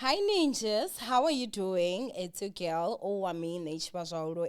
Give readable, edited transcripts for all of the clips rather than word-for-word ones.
Hi ninjas, how are you doing? It's your girl Owamie,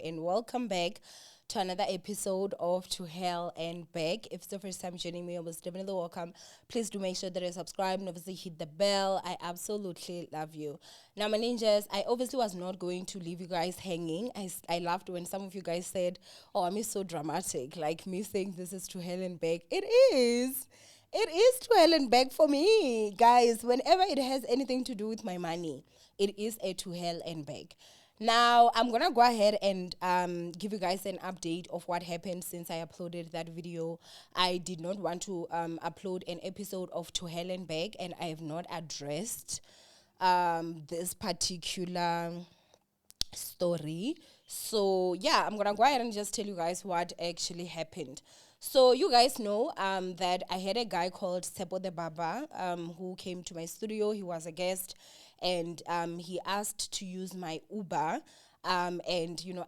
and welcome back to another episode of To Hell and Back. If it's the first time joining me, I was definitely welcome. Please do make sure that you subscribe and obviously hit the bell. I absolutely love you. Now, my ninjas, I obviously was not going to leave you guys hanging. I laughed when some of you guys said, "Oh, I'm so dramatic," like me saying this is To Hell and Back. It is. It is to hell and back for me, guys. Whenever it has anything to do with my money, it is a to hell and back. Now, I'm gonna go ahead and give you guys an update of what happened since I uploaded that video. I did not want to upload an episode of To Hell and Back, and I have not addressed this particular story. So yeah, I'm gonna go ahead and just tell you guys what actually happened. So you guys know that I had a guy called Tsepo the Barber who came to my studio. He was a guest, and he asked to use my Uber. And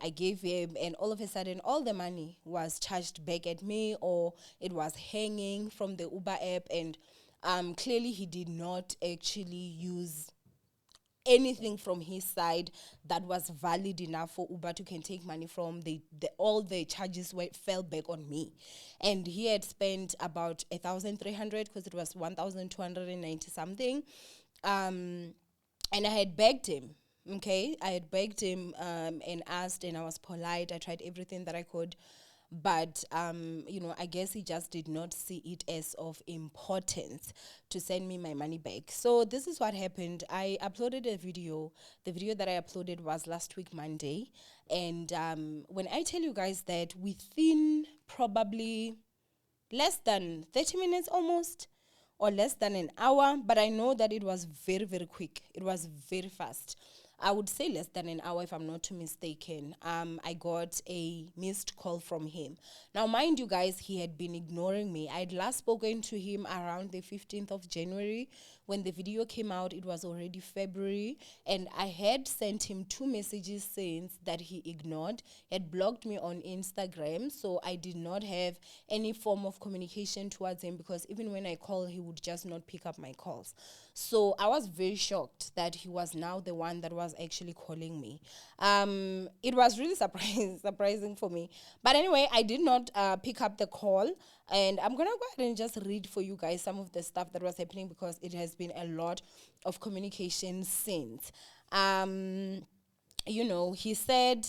I gave him, and all of a sudden all the money was charged back at me, or it was hanging from the Uber app. And clearly he did not actually use anything from his side that was valid enough for Uber to can take money from. The all the charges fell back on me, and he had spent about 1,300 because it was 1,290 something, and I had begged him. Okay, I had begged him and asked, and I was polite. I tried everything that I could, but I guess he just did not see it as of importance to send me my money back. So this is what happened. I uploaded a video. The video that I uploaded was last week Monday, and when I tell you guys that within probably less than 30 minutes almost, or less than an hour, but I know that it was very, very quick. It was very fast. I would say less than an hour if I'm not too mistaken. I got a missed call from him. Now, mind you guys, he had been ignoring me. I had last spoken to him around the 15th of January. When the video came out, it was already February, and I had sent him two messages since that he ignored. He had blocked me on Instagram, so I did not have any form of communication towards him, because even when I call, he would just not pick up my calls. So I was very shocked that he was now the one that was actually calling me. It was really surprising for me. But anyway, I did not pick up the call, and I'm gonna go ahead and just read for you guys some of the stuff that was happening, because it has been a lot of communication since. He said,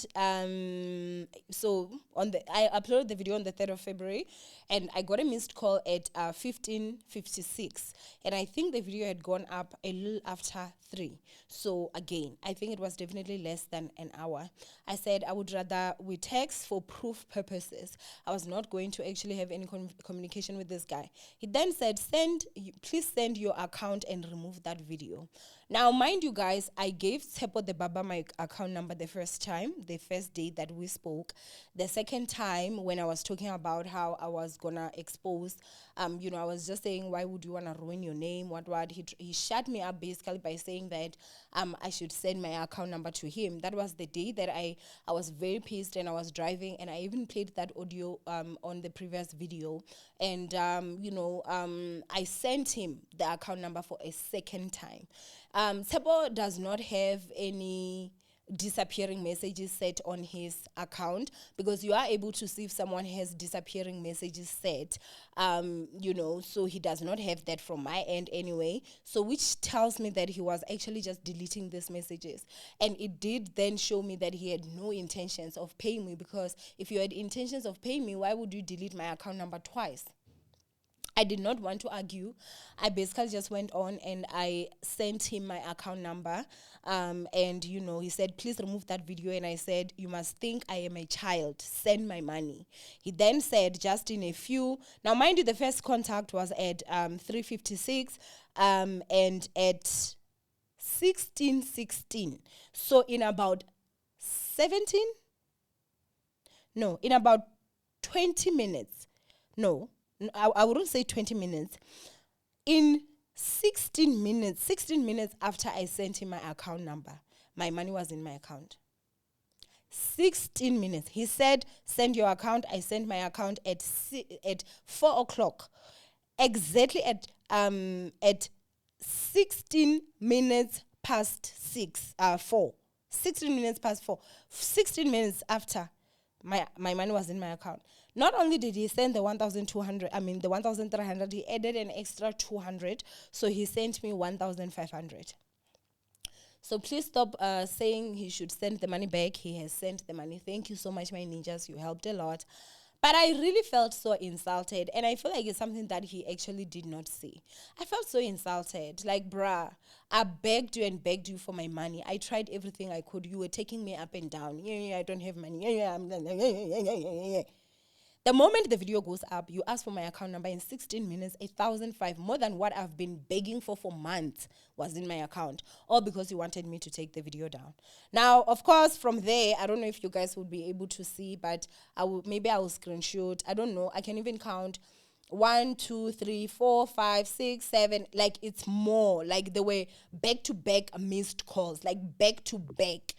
so I uploaded the video on the 3rd of February, and I got a missed call at 15:56, and I think the video had gone up a little after 3. So again, I think it was definitely less than an hour. I said I would rather we text for proof purposes. I was not going to actually have any communication with this guy. He then said, please send your account and remove that video. Now, mind you guys, I gave Tsepo the Baba my account number the first time, the first day that we spoke. The second time, when I was talking about how I was gonna expose, I was just saying, why would you wanna ruin your name? What? He shut me up basically by saying that I should send my account number to him. That was the day that I was very pissed, and I was driving, and I even played that audio on the previous video, and I sent him the account number for a second time. Tsepo does not have any disappearing messages set on his account, because you are able to see if someone has disappearing messages set, so he does not have that from my end anyway, so which tells me that he was actually just deleting these messages. And it did then show me that he had no intentions of paying me, because if you had intentions of paying me, why would you delete my account number twice? I did not want to argue. I basically just went on and I sent him my account number. And he said, please remove that video. And I said, you must think I am a child. Send my money. He then said, just in a few. Now, mind you, the first contact was at 3:56 and at 16:16. So in about 17? No, in about 20 minutes. No, I wouldn't say 20 minutes. In 16 minutes after I sent him my account number, my money was in my account. 16 minutes. He said, send your account. I sent my account at 4 o'clock. Exactly at 16 minutes past 4. 16 minutes past 4. 16 minutes after my money was in my account. Not only did he send the 1,300, he added an extra 200. So he sent me 1,500. So please stop saying he should send the money back. He has sent the money. Thank you so much, my ninjas. You helped a lot. But I really felt so insulted. And I feel like it's something that he actually did not see. I felt so insulted. Like, bruh, I begged you and begged you for my money. I tried everything I could. You were taking me up and down. Yeah, I don't have money. Yeah. The moment the video goes up, you ask for my account number in 16 minutes, 1,005, more than what I've been begging for months was in my account, all because you wanted me to take the video down. Now, of course, from there, I don't know if you guys would be able to see, but maybe I will screenshot. I don't know. I can even count 1, 2, 3, 4, 5, 6, 7. Like, it's more. Like, there were back-to-back missed calls, like back-to-back.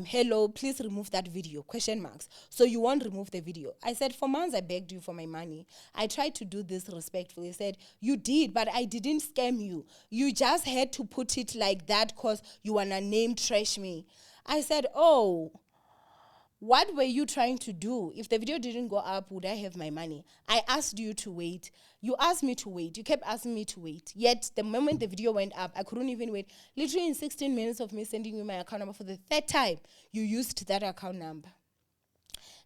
Hello, please remove that video, question marks. So you won't remove the video. I said, for months I begged you for my money. I tried to do this respectfully. He said, you did, but I didn't scam you. You just had to put it like that because you wanna name trash me. I said, oh, what were you trying to do? If the video didn't go up, would I have my money? I asked you to wait. You asked me to wait. You kept asking me to wait. Yet, the moment the video went up, I couldn't even wait. Literally in 16 minutes of me sending you my account number for the 3rd time, you used that account number.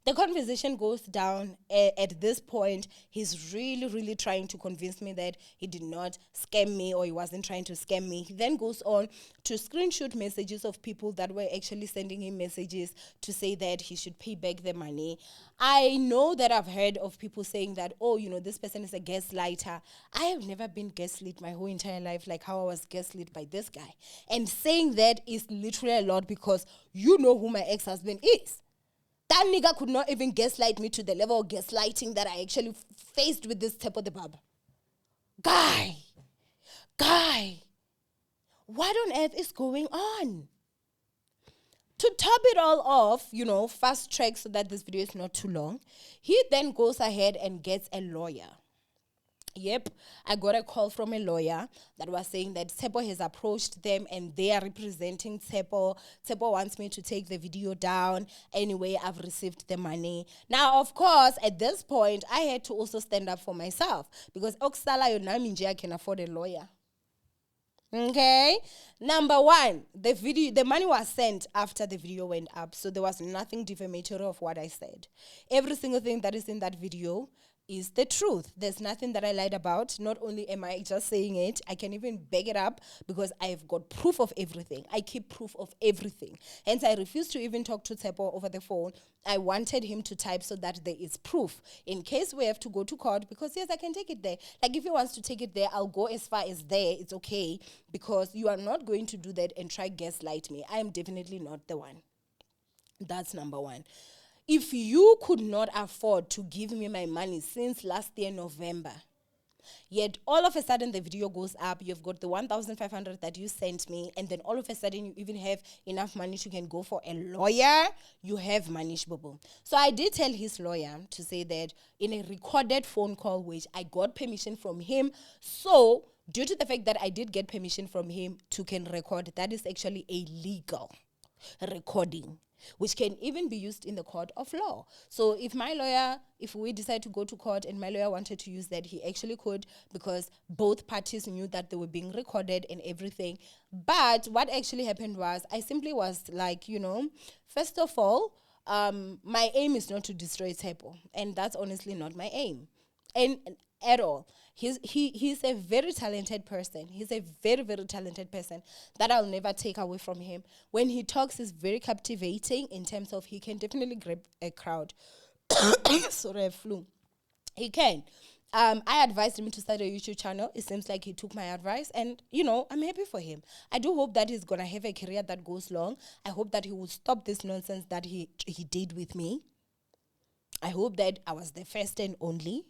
The conversation goes down. At this point, he's really trying to convince me that he did not scam me or he wasn't trying to scam me. He then goes on to screenshot messages of people that were actually sending him messages to say that he should pay back the money. I know that I've heard of people saying that, oh, you know, this person is a gaslighter. I have never been gaslit my whole entire life like how I was gaslit by this guy. And saying that is literally a lot because you know who my ex-husband is. That nigga could not even gaslight me to the level of gaslighting that I actually faced with this Tsepo the Barber. Guy, what on earth is going on? To top it all off, you know, fast track so that this video is not too long, he then goes ahead and gets a lawyer. Yep, I got a call from a lawyer that was saying that Tsepo has approached them and they are representing Tsepo. Tsepo wants me to take the video down. Anyway, I've received the money. Now, of course, at this point, I had to also stand up for myself because Oksala Yonaminji, I can afford a lawyer. Okay, number one, the money was sent after the video went up, so there was nothing defamatory of what I said. Every single thing that is in that video is the truth. There's nothing that I lied about. Not only am I just saying it, I can even back it up because I've got proof of everything. I keep proof of everything. Hence, I refused to even talk to Tsepo over the phone. I wanted him to type so that there is proof in case we have to go to court because, yes, I can take it there. Like, if he wants to take it there, I'll go as far as there. It's okay because you are not going to do that and try gaslight me. I am definitely not the one. That's number one. If you could not afford to give me my money since last year, November, yet all of a sudden the video goes up, you've got the 1,500 that you sent me, and then all of a sudden you even have enough money to can go for a lawyer, you have money, shbobo. So I did tell his lawyer to say that in a recorded phone call, which I got permission from him, so due to the fact that I did get permission from him to can record, that is actually a legal recording, which can even be used in the court of law. So if we decide to go to court and my lawyer wanted to use that, he actually could because both parties knew that they were being recorded and everything. But what actually happened was I simply was like, you know, first of all, my aim is not to destroy Tsepo, and that's honestly not my aim. And at all. He's a very talented person. He's a very talented person that I'll never take away from him. When he talks, he's very captivating in terms of he can definitely grab a crowd. Sorry, I flew. He can. I advised him to start a YouTube channel. It seems like he took my advice and, you know, I'm happy for him. I do hope that he's going to have a career that goes long. I hope that he will stop this nonsense that he did with me. I hope that I was the first and only.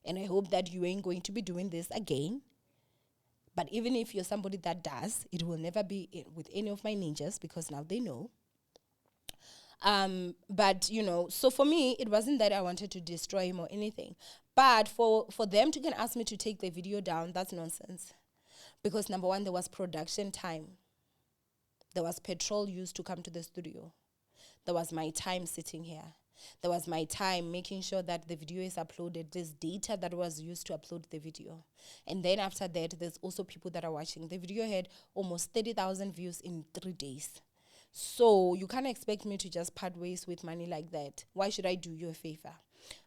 And I hope that you ain't going to be doing this again. But even if you're somebody that does, it will never be with any of my ninjas because now they know. But, you know, so for me, it wasn't that I wanted to destroy him or anything. But for them to can ask me to take the video down, that's nonsense. Because number one, there was production time. There was petrol used to come to the studio. There was my time sitting here. There was my time making sure that the video is uploaded. There's data that was used to upload the video. And then after that, there's also people that are watching. The video had almost 30,000 views in 3 days. So you can't expect me to just part ways with money like that. Why should I do you a favor?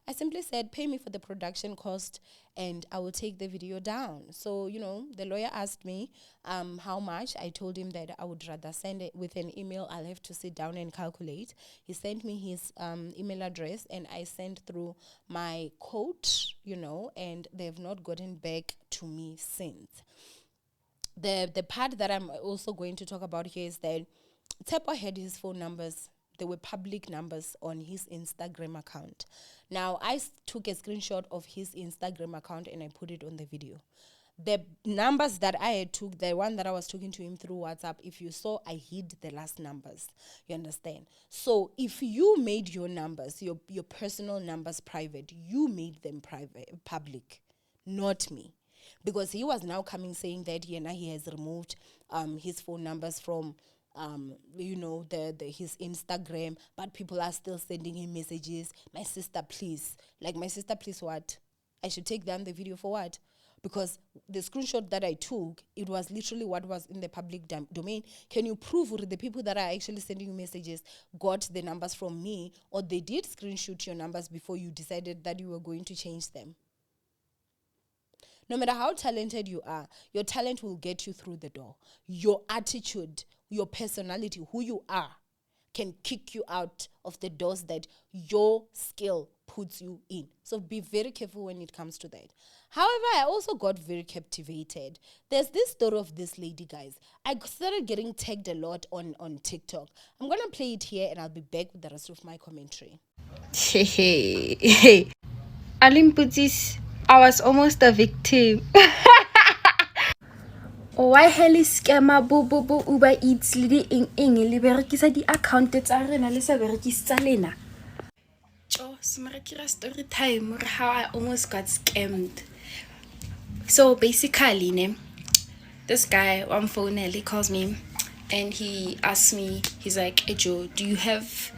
I simply said, pay me for the production cost and I will take the video down. So, the lawyer asked me how much. I told him that I would rather send it with an email. I'll have to sit down and calculate. He sent me his email address and I sent through my quote, and they've not gotten back to me since. The part that I'm also going to talk about here is that Tsepo had his phone numbers. They were public numbers on his Instagram account. Now, I took a screenshot of his Instagram account and I put it on the video. The numbers that I had took, the one that I was talking to him through WhatsApp, if you saw, I hid the last numbers. You understand? So if you made your numbers, your personal numbers private, you made them public, not me. Because he was now coming saying that he has removed his phone numbers from his Instagram, but people are still sending him messages. My sister, please what? I should take down the video for what? Because the screenshot that I took, it was literally what was in the public domain. Can you prove the people that are actually sending you messages got the numbers from me, or they did screenshot your numbers before you decided that you were going to change them? No matter how talented you are, your talent will get you through the door. Your attitude, your personality, who you are, can kick you out of the doors that your skill puts you in. So be very careful when it comes to that. However, I also got very captivated. There's this story of this lady, guys. I started getting tagged a lot on TikTok. I'm going to play it here and I'll be back with the rest of my commentary. Hey. Alimputis, I was almost a victim. Why hell is scammer bo Uber Eats le di eng le berekisa di account tsa rena le sa berekisa lena. Smarakira story time how I almost got scammed. So basically, this guy on phone, he calls me and he asks me, he's like, hey Joe, do you have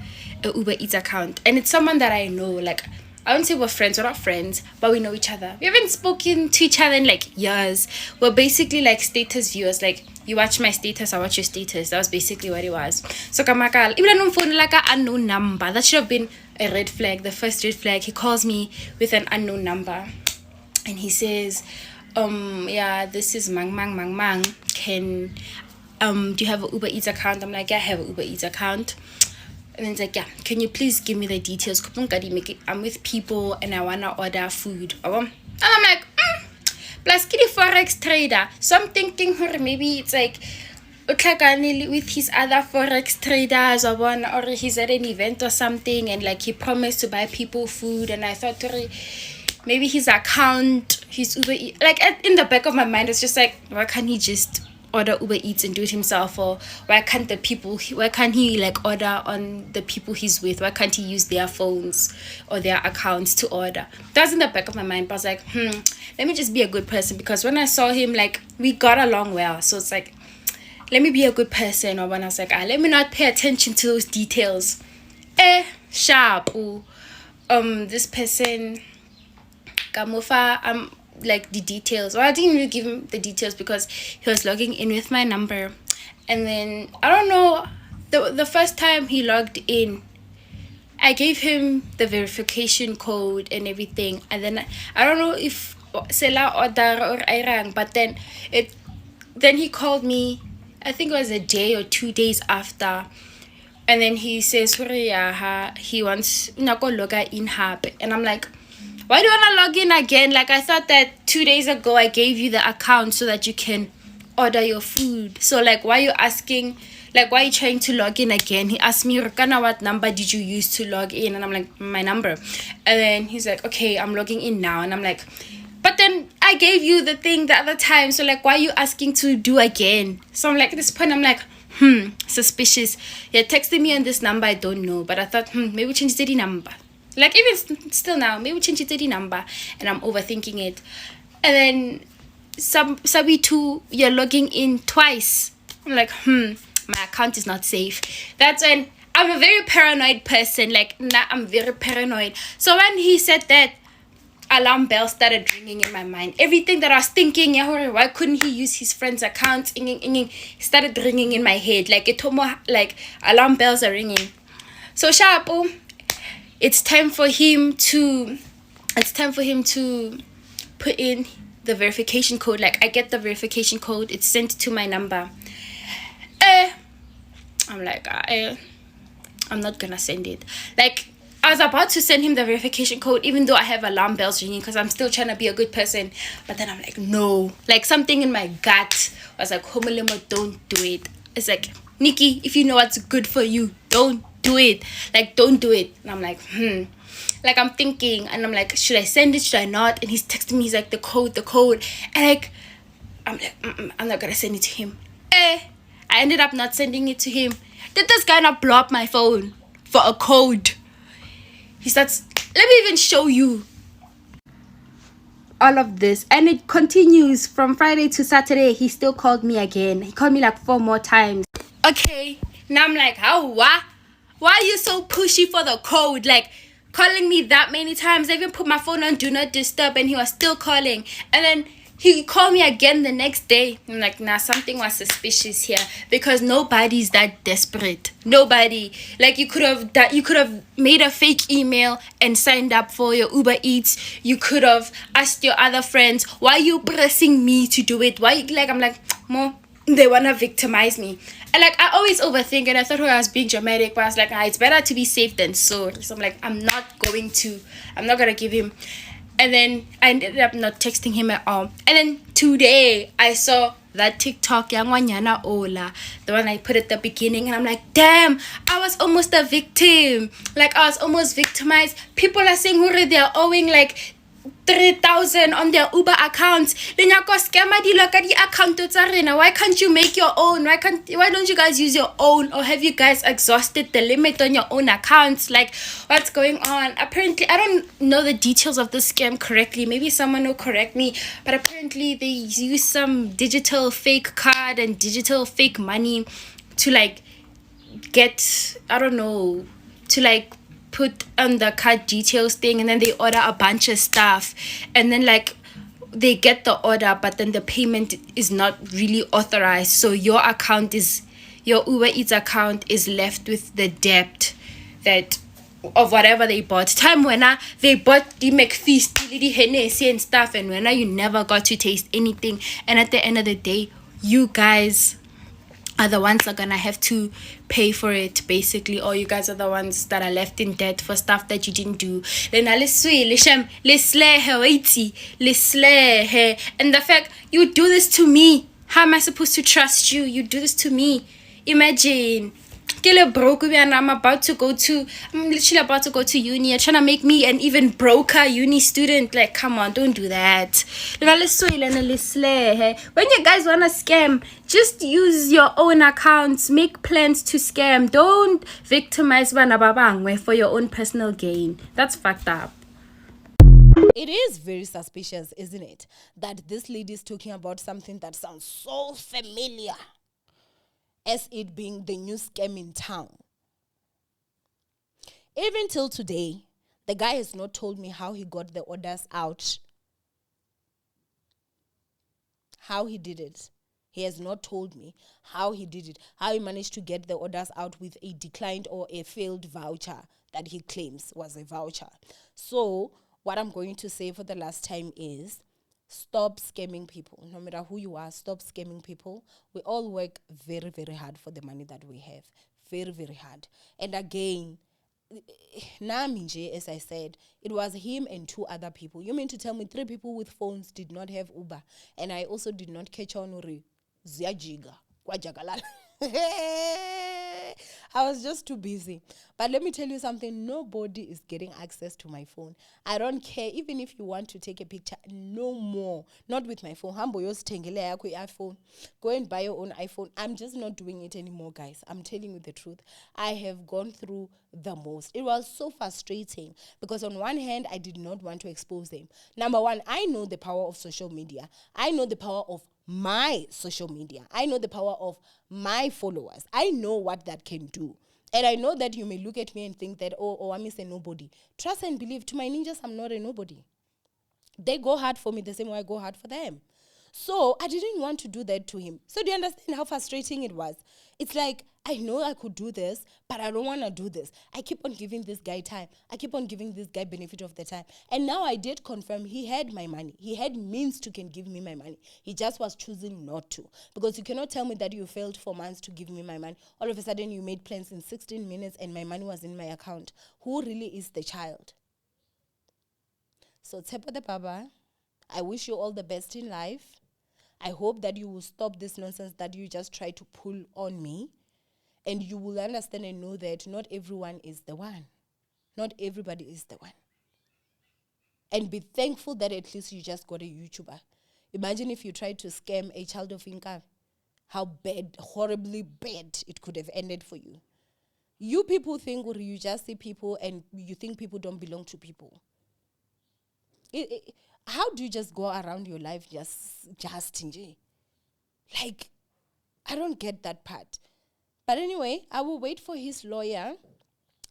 a Uber Eats account? And it's someone that I know, like, I wouldn't say we're friends, we're not friends, but we know each other. We haven't spoken to each other in like years. We're basically like status viewers. Like, you watch my status, I watch your status. That was basically what it was. So Kamakal, even on phone like an unknown number. That should have been a red flag, the first red flag. He calls me with an unknown number. And he says, yeah, this is Mang. Can do you have an Uber Eats account? I'm like, yeah, I have an Uber Eats account. And then it's like, yeah, can you please give me the details? I'm with people and I want to order food. And I'm like, plus kid forex trader. So I'm thinking maybe it's like with his other forex traders or he's at an event or something and like he promised to buy people food. And I thought maybe his account, his Uber Eats, like in the back of my mind, it's just like, why can't he just order Uber Eats and do it himself? Or why can't he like order on the people he's with? Why can't he use their phones or their accounts to order? That's in the back of my mind, but I was like, let me just be a good person, because when I saw him, like, we got along well, so it's like, let me be a good person. Or when I was like, let me not pay attention to those details. Sharp. This person Kamufa like the details. Well, I didn't really give him the details because he was logging in with my number. And then I don't know, the first time he logged in, I gave him the verification code and everything, and then I don't know if Sela order or I rang, but then he called me, I think it was a day or 2 days after, and then he says he wants to log in happen, and I'm like, why do you want to log in again? Like, I thought that 2 days ago I gave you the account so that you can order your food. So, like, why are you asking, like, why are you trying to log in again? He asked me, Rukana, what number did you use to log in? And I'm like, my number. And then he's like, okay, I'm logging in now. And I'm like, but then I gave you the thing the other time. So, like, why are you asking to do again? So I'm like, at this point, I'm like, suspicious. You're texting me on this number, I don't know. But I thought, maybe change the number. Like, even still now, maybe change it to the number, and I'm overthinking it. And then Sabi 2, you're logging in twice. I'm like, my account is not safe. That's when I'm a very paranoid person. Like, I'm very paranoid. So when he said that, alarm bells started ringing in my mind. Everything that I was thinking, why couldn't he use his friend's account? Started ringing in my head. Like, it told me, like, alarm bells are ringing. So Shapo, it's time for him to put in the verification code. Like, I get the verification code, it's sent to my number. I'm like, I'm not gonna send it. Like, I was about to send him the verification code, even though I have alarm bells ringing, because I'm still trying to be a good person. But then I'm like, no. Like, something in my gut was like, Homolemo, don't do it. It's like, Nikki, if you know what's good for you, don't do it. Like, don't do it. And I'm like, Like, I'm thinking, and I'm like, should I send it? Should I not? And he's texting me, he's like, the code. And like, I'm like, I'm not gonna send it to him. I ended up not sending it to him. Did this guy not blow up my phone for a code? He starts, let me even show you all of this. And it continues from Friday to Saturday. He still called me again. He called me like 4 more times. Okay, now I'm like, why are you so pushy for the code? Like, calling me that many times. I even put my phone on do not disturb, and he was still calling. And then he called me again the next day. I'm like, nah, something was suspicious here, because nobody's that desperate. Nobody. Like, you could have made a fake email and signed up for your Uber Eats. You could have asked your other friends. Why are you pressing me to do it? I'm like, Mo, they wanna victimize me. And like, I always overthink, and I thought I was being dramatic, but I was like, it's better to be safe than sorry. So I'm like, I'm not gonna give him. And then I ended up not texting him at all. And then today I saw that TikTok, Yangwanyana Ola, the one I put at the beginning, and I'm like, damn, I was almost a victim. Like, I was almost victimized. People are saying they're owing like 3,000 on their Uber accounts. Why can't you make your own? Why don't you guys use your own? Or have you guys exhausted the limit on your own accounts? Like, what's going on? Apparently, I don't know the details of the scam correctly. Maybe someone will correct me. But apparently, they use some digital fake card and digital fake money to like get, I don't know, to like put on the card details thing, and then they order a bunch of stuff, and then like they get the order, but then the payment is not really authorized, so your Uber Eats account is left with the debt that of whatever they bought. Time when they bought the McFeast, the Hennessy and stuff, and when you never got to taste anything, and at the end of the day, you guys are the ones that are gonna have to pay for it, basically, or you guys are the ones that are left in debt for stuff that you didn't do. And the fact you do this to me, how am I supposed to trust you? You do this to me. Imagine. I'm literally about to go to uni. You're trying to make me an even broker uni student. Like, come on, don't do that. When you guys want to scam, just use your own accounts. Make plans to scam. Don't victimize Banababangwe for your own personal gain. That's fucked up. It is very suspicious, isn't it? That this lady is talking about something that sounds so familiar, as it being the new scam in town. Even till today, the guy has not told me how he got the orders out. How he did it. He has not told me how he did it. How he managed to get the orders out with a declined or a failed voucher that he claims was a voucher. So, what I'm going to say for the last time is, stop scamming people. No matter who you are, stop scamming people. We all work very, very hard for the money that we have. Very, very hard. And again, Naminje, as I said, it was him and 2 other people. You mean to tell me 3 people with phones did not have Uber? And I also did not catch on Ziajiga. Kwajagalala. I was just too busy. But let me tell you something. Nobody is getting access to my phone. I don't care. Even if you want to take a picture, no more. Not with my phone. Hambo yos tengele yako iPhone. Go and buy your own iPhone. I'm just not doing it anymore, guys. I'm telling you the truth. I have gone through the most. It was so frustrating because on one hand, I did not want to expose them. Number one, I know the power of social media. I know the power of my social media. I know the power of my followers. I know what that can do. And I know that you may look at me and think that, oh, I'm a nobody. Trust and believe, to my ninjas, I'm not a nobody. They go hard for me the same way I go hard for them. So I didn't want to do that to him. So do you understand how frustrating it was? It's like, I know I could do this, but I don't want to do this. I keep on giving this guy time. I keep on giving this guy benefit of the time. And now I did confirm he had my money. He had means to can give me my money. He just was choosing not to. Because you cannot tell me that you failed for months to give me my money. All of a sudden you made plans in 16 minutes and my money was in my account. Who really is the child? So Tsepo the Baba, I wish you all the best in life. I hope that you will stop this nonsense that you just try to pull on me. And you will understand and know that not everyone is the one. Not everybody is the one. And be thankful that at least you just got a YouTuber. Imagine if you tried to scam a child of income. How bad, horribly bad it could have ended for you. You people think, or you just see people and you think people don't belong to people. How do you just go around your life just like, I don't get that part. But anyway, I will wait for his lawyer.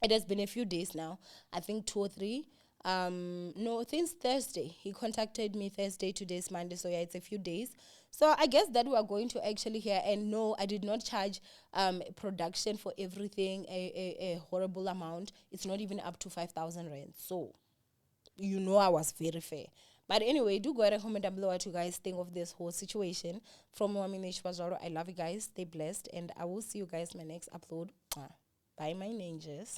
It has been a few days now. I think 2 or 3. No, since Thursday. He contacted me Thursday, today's Monday. So yeah, it's a few days. So I guess that we are going to actually hear. And no, I did not charge production for everything a horrible amount. It's not even up to 5,000 rand. So you know I was very fair. But anyway, do go ahead and comment down below what you guys think of this whole situation. From Owamie, I love you guys. Stay blessed. And I will see you guys in my next upload. Bye, my ninjas.